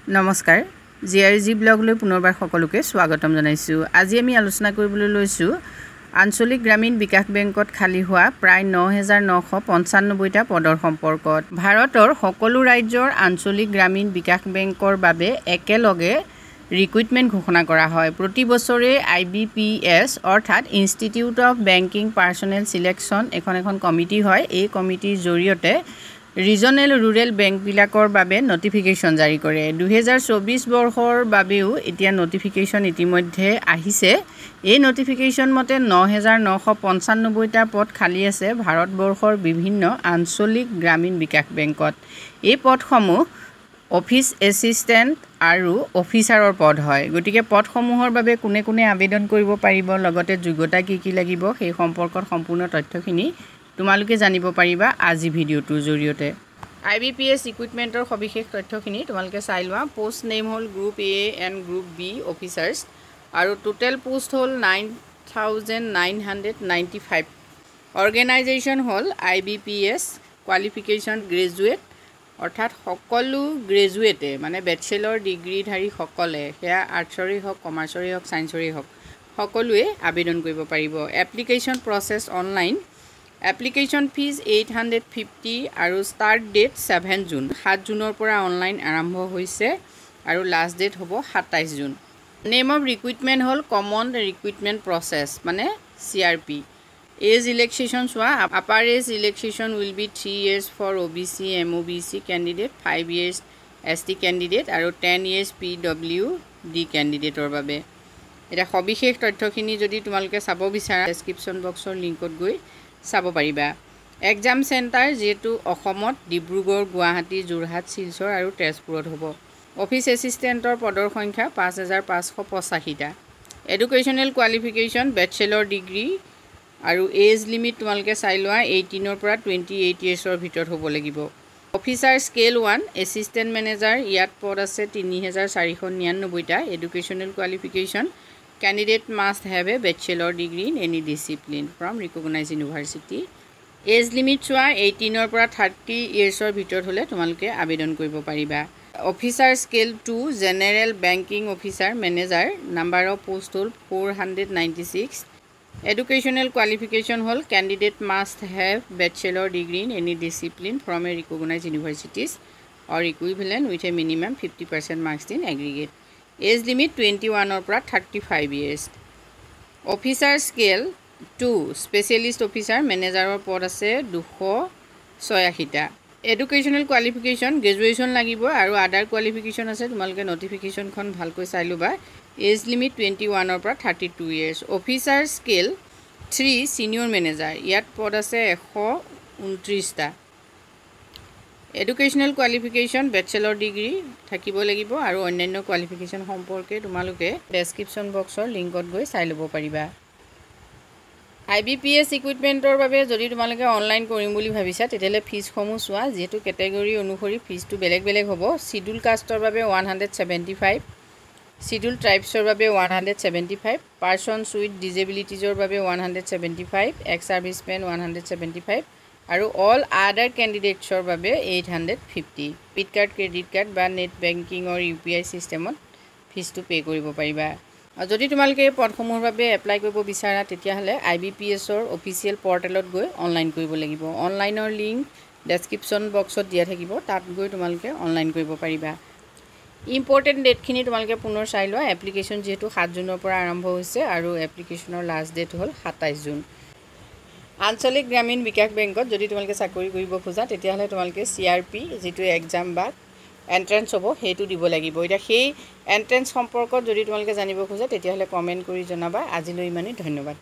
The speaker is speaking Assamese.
নমস্কাৰ জিআৰজি ব্লগলৈ পুনৰবাৰ সকলোকে স্বাগতম জনাইছো। আজি আমি আলোচনা কৰিবলৈ লৈছো আঞ্চলিক গ্ৰামীণ বিকাশ বেংকত খালী হোৱা প্ৰায় ৯,৯৯৫টা পদৰ সম্পৰ্কত। ভাৰতৰ সকলো ৰাজ্যৰ আঞ্চলিক গ্ৰামীণ বিকাশ বেংকৰ বাবে একেলগে ৰিক্ৰুটমেণ্ট ঘোষণা কৰা হয়। প্ৰতি বছৰে IBPS অৰ্থাৎ ইনষ্টিটিউট অফ বেংকিং পাৰ্চনেল সিলেকশ্যন এখন কমিটি হয়। এই কমিটিৰ জৰিয়তে ৰিজনেল ৰুৰেল বেংকবিলাকৰ বাবে নটিফিকেশ্যন জাৰি কৰে। 2024 বৰ্ষৰ বাবেও এতিয়া নটিফিকেশ্যন ইতিমধ্যে আহিছে। এই নটিফিকেশ্যন মতে 9,995টা পদ খালী আছে ভাৰতবৰ্ষৰ বিভিন্ন আঞ্চলিক গ্ৰামীণ বিকাশ বেংকত। এই পদসমূহ অফিচ এছিষ্টেণ্ট আৰু অফিচাৰৰ পদ হয়। গতিকে পদসমূহৰ বাবে কোনে কোনে আবেদন কৰিব পাৰিব, লগতে যোগ্যতা কি লাগিব সেই সম্পৰ্কত সম্পূৰ্ণ তথ্যখিনি তোমালোকে জানিব পাৰিবা আজি ভিডিঅ'টোৰ জৰিয়তে। IBPS ৰিক্ৰুটমেণ্টৰ সবিশেষ তথ্যখিনি তোমালোকে চাই লোৱা। পোষ্ট নেম হ'ল group A and group B officers আৰু টোটেল পোষ্ট হ'ল 9,995। অৰ্গেনাইজেশ্যন হ'ল IBPS। কোৱালিফিকেশ্যন গ্ৰেজুৱেট অৰ্থাৎ সকলো গ্ৰেজুৱেটে মানে বেচেলৰ ডিগ্ৰীধাৰীসকলে, সেয়া আৰ্টছৰেই হওক, কমাৰ্চৰেই হওক, ছায়েন্সৰেই হওক, সকলোৱে আবেদন কৰিব পাৰিব। Application process online. Application fees 850 আৰু ষ্টাৰ্ট ডেট 7 জুন। 7 জুনৰ পৰা অনলাইন আৰম্ভ হৈছে আৰু লাষ্ট ডেট হ'ব 27 জুন। নেম অফ ৰিক্ৰুটমেণ্ট হ'ল কমন ৰিক্ৰুটমেণ্ট প্ৰচেছ মানে CRP। এজ ৰিলেক্সেশ্যন চোৱা। Upper age relaxation will be 3 years for OBC MOBC candidate, 5 years ST candidate আৰু 10 years PWD কেণ্ডিডেটৰ বাবে। এতিয়া সবিশেষ তথ্যখিনি যদি তোমালোকে চাব বিচাৰা ডেছক্ৰিপশ্যন বক্সৰ লিংকত গৈ চাব পাৰিবা। এক্সাম চেণ্টাৰ যিহেতু অসমত ডিব্ৰুগড়, গুৱাহাটী, যোৰহাট, শিলচৰ আৰু তেজপুৰত হ'ব। অফিচ এছিষ্টেণ্টৰ পদৰ সংখ্যা 5,585টা। এডুকেশ্যনেল কোৱালিফিকেশ্যন বেচেলৰ ডিগ্ৰী আৰু এজ লিমিট তোমালোকে চাই লোৱা 18 পৰা 28 yearsৰ ভিতৰত হ'ব লাগিব। অফিচাৰ স্কেল 1 এছিষ্টেণ্ট মেনেজাৰ, ইয়াত পদ আছে 3,499টা। Educational qualification candidate must have a bachelor degree in any discipline from recognized university. Age limit চোৱা 18 পৰা 30 yearsৰ ভিতৰত হ'লে তোমালোকে আবেদন কৰিব পাৰিবা। Officer scale 2 general banking officer manager, number of post হ'ল 496। এডুকেশ্যনেল কোৱালিফিকেশ্যন হ'ল candidate must have bachelor degree in any discipline from a recognised universities or equivalent with a minimum 50% marks in aggregate. Age limit 21 পৰা 35 years। Officer scale 2 specialist officer মেনেজাৰৰ পদ আছে 286টা। এডুকেশ্যনেল কোৱালিফিকেশ্যন গ্ৰেজুৱেশ্যন লাগিব আৰু আদাৰ কোৱালিফিকেশ্যন আছে, তোমালোকে নটিফিকেশ্যনখন ভালকৈ চাই ল'বা। এজ লিমিট 21 পৰা 32 years। Officer scale 3 senior manager, ইয়াত পদ আছে 129টা। এডুকেশ্যনেল কোৱালিফিকেশ্যন বেচেলৰ ডিগ্ৰী থাকিব লাগিব আৰু অন্যান্য কোৱালিফিকেশ্যন সম্পৰ্কে তোমালোকে ডেছক্ৰিপশ্যন বক্সৰ লিংকত গৈ চাই ল'ব পাৰিবা। IBPS ৰিক্ৰুটমেণ্টৰ বাবে যদি তোমালোকে অনলাইন কৰিম বুলি ভাবিছা তেতিয়াহ'লে ফিজসমূহ চোৱা। যিহেতু কেটেগৰী অনুসৰি ফিজটো বেলেগ বেলেগ হ'ব। চিডুল কাষ্টৰ বাবে 175, চিডুল ট্ৰাইবছৰ বাবে 175, পাৰ্চনছ উইথ ডিজেবিলিটিজৰ বাবে 175, এক্স ছাৰ্ভিচমেন 175 আৰু অল আদাৰ কেণ্ডিডেটছৰ বাবে 850। ডেবিট কাৰ্ড, ক্ৰেডিট কাৰ্ড বা নেট বেংকিঙৰ UPI ছিষ্টেমত ফিজটো পে' কৰিব পাৰিবা। আৰু যদি তোমালোকে এই পদসমূহৰ বাবে এপ্লাই কৰিব বিচাৰা তেতিয়াহ'লে IBPSৰ অফিচিয়েল পৰ্টেলত গৈ অনলাইন কৰিব লাগিব। অনলাইনৰ লিংক ডেছক্ৰিপশ্যন বক্সত দিয়া থাকিব, তাত গৈ তোমালোকে অনলাইন কৰিব পাৰিবা। ইম্পৰ্টেণ্ট ডেটখিনি তোমালোকে পুনৰ চাই লোৱা। এপ্লিকেশ্যন যিহেতু 7 জুনৰ পৰা আৰম্ভ হৈছে আৰু এপ্লিকেশ্যনৰ লাষ্ট ডেট হ'ল 27 জুন। আঞ্চলিক গ্ৰামীণ বিকাশ বেংকত যদি তোমালোকে চাকৰি কৰিব খোজা তেতিয়াহ'লে তোমালোকে CRP যিটো এক্সাম বা এণ্ট্ৰেঞ্চ হ'ব সেইটো দিব লাগিব। এতিয়া সেই এণ্ট্ৰেঞ্চ সম্পৰ্কত যদি তোমালোকে জানিব খোজা তেতিয়াহ'লে কমেণ্ট কৰি জনাবা। আজিলৈ ইমানেই, ধন্যবাদ।